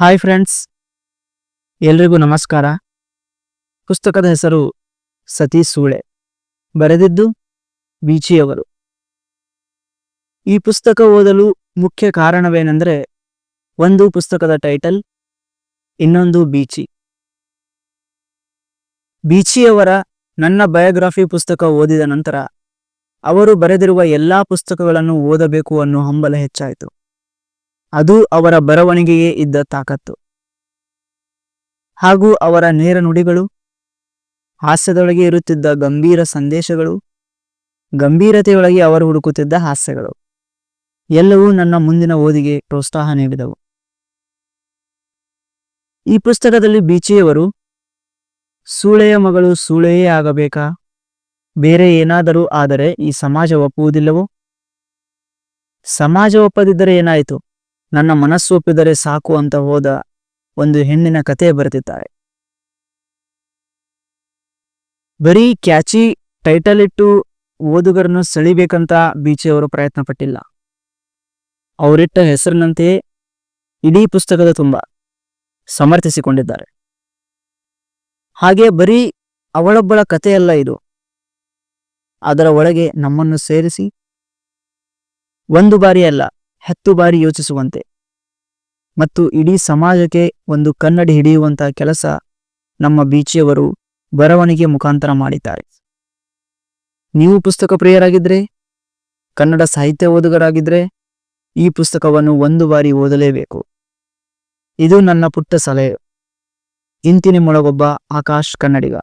Hi friends, ಎಲ್ರಿಗೂ ನಮಸ್ಕಾರ. ಪುಸ್ತಕದ ಹೆಸರು ಸತೀಶ್ ಸೂಳೆ, ಬರೆದಿದ್ದು ಬೀಚಿಯವರು. ಈ ಪುಸ್ತಕ ಓದಲು ಮುಖ್ಯ ಕಾರಣವೇನೆಂದರೆ, ಒಂದು ಪುಸ್ತಕದ ಟೈಟಲ್, ಇನ್ನೊಂದು ಬೀಚಿ. ಬೀಚಿಯವರ ನನ್ನ ಬಯೋಗ್ರಫಿ ಪುಸ್ತಕ ಓದಿದ ನಂತರ ಅವರು ಬರೆದಿರುವ ಎಲ್ಲಾ ಪುಸ್ತಕಗಳನ್ನು ಓದಬೇಕು ಅನ್ನೋ ಹಂಬಲ ಹೆಚ್ಚಾಯಿತು. ಅದು ಅವರ ಬರವಣಿಗೆಯೇ ಇದ್ದ ತಾಕತ್ತು. ಹಾಗೂ ಅವರ ನೇರ ನುಡಿಗಳು, ಹಾಸ್ಯದೊಳಗೆ ಇರುತ್ತಿದ್ದ ಗಂಭೀರ ಸಂದೇಶಗಳು, ಗಂಭೀರತೆಯೊಳಗೆ ಅವರು ಹುಡುಕುತ್ತಿದ್ದ ಹಾಸ್ಯಗಳು ಎಲ್ಲವೂ ನನ್ನ ಮುಂದಿನ ಓದಿಗೆ ಪ್ರೋತ್ಸಾಹ ನೀಡಿದವು. ಈ ಪುಸ್ತಕದಲ್ಲಿ ಬೀಚಿಯವರು ಸೂಳೆಯ ಮಗಳು ಸೂಳೆಯೇ ಆಗಬೇಕಾ, ಬೇರೆ ಏನಾದರೂ ಆದರೆ ಈ ಸಮಾಜ ಒಪ್ಪುವುದಿಲ್ಲವೋ, ಸಮಾಜ ಒಪ್ಪದಿದ್ದರೆ ಏನಾಯಿತು, ನನ್ನ ಮನಸ್ಸು ಒಪ್ಪಿದರೆ ಸಾಕು ಅಂತ ಹೋದ ಒಂದು ಹೆಣ್ಣಿನ ಕತೆ ಬರೆದಿದ್ದಾರೆ. ಬರೀ ಕ್ಯಾಚಿ ಟೈಟಲ್ ಇಟ್ಟು ಓದುಗರನ್ನು ಸೆಳಿಬೇಕಂತ ಬೀಚಿಯವರು ಪ್ರಯತ್ನ ಪಟ್ಟಿಲ್ಲ. ಅವರಿಟ್ಟ ಹೆಸರಿನಂತೆಯೇ ಇಡೀ ಪುಸ್ತಕದ ತುಂಬ ಸಮರ್ಥಿಸಿಕೊಂಡಿದ್ದಾರೆ. ಹಾಗೆ ಬರೀ ಅವಳೊಬ್ಬಳ ಕಥೆಯಲ್ಲ ಇದು, ಅದರ ಒಳಗೆ ನಮ್ಮನ್ನು ಸೇರಿಸಿ ಒಂದು ಬಾರಿ ಅಲ್ಲ 10 ಬಾರಿ ಯೋಚಿಸುವಂತೆ ಮತ್ತು ಇಡೀ ಸಮಾಜಕ್ಕೆ ಒಂದು ಕನ್ನಡಿ ಹಿಡಿಯುವಂತಹ ಕೆಲಸ ನಮ್ಮ ಬೀಚಿಯವರು ಬರವಣಿಗೆ ಮುಖಾಂತರ ಮಾಡಿದ್ದಾರೆ. ನೀವು ಪುಸ್ತಕ ಪ್ರಿಯರಾಗಿದ್ರೆ, ಕನ್ನಡ ಸಾಹಿತ್ಯ ಓದುಗರಾಗಿದ್ರೆ ಈ ಪುಸ್ತಕವನ್ನು 1 ಬಾರಿ ಓದಲೇಬೇಕು. ಇದು ನನ್ನ ಪುಟ್ಟ ಸಲಹೆ. ಇಂತಿ ನಿಮ್ಮೊಳಗೊಬ್ಬ ಆಕಾಶ್ ಕನ್ನಡಿಗ.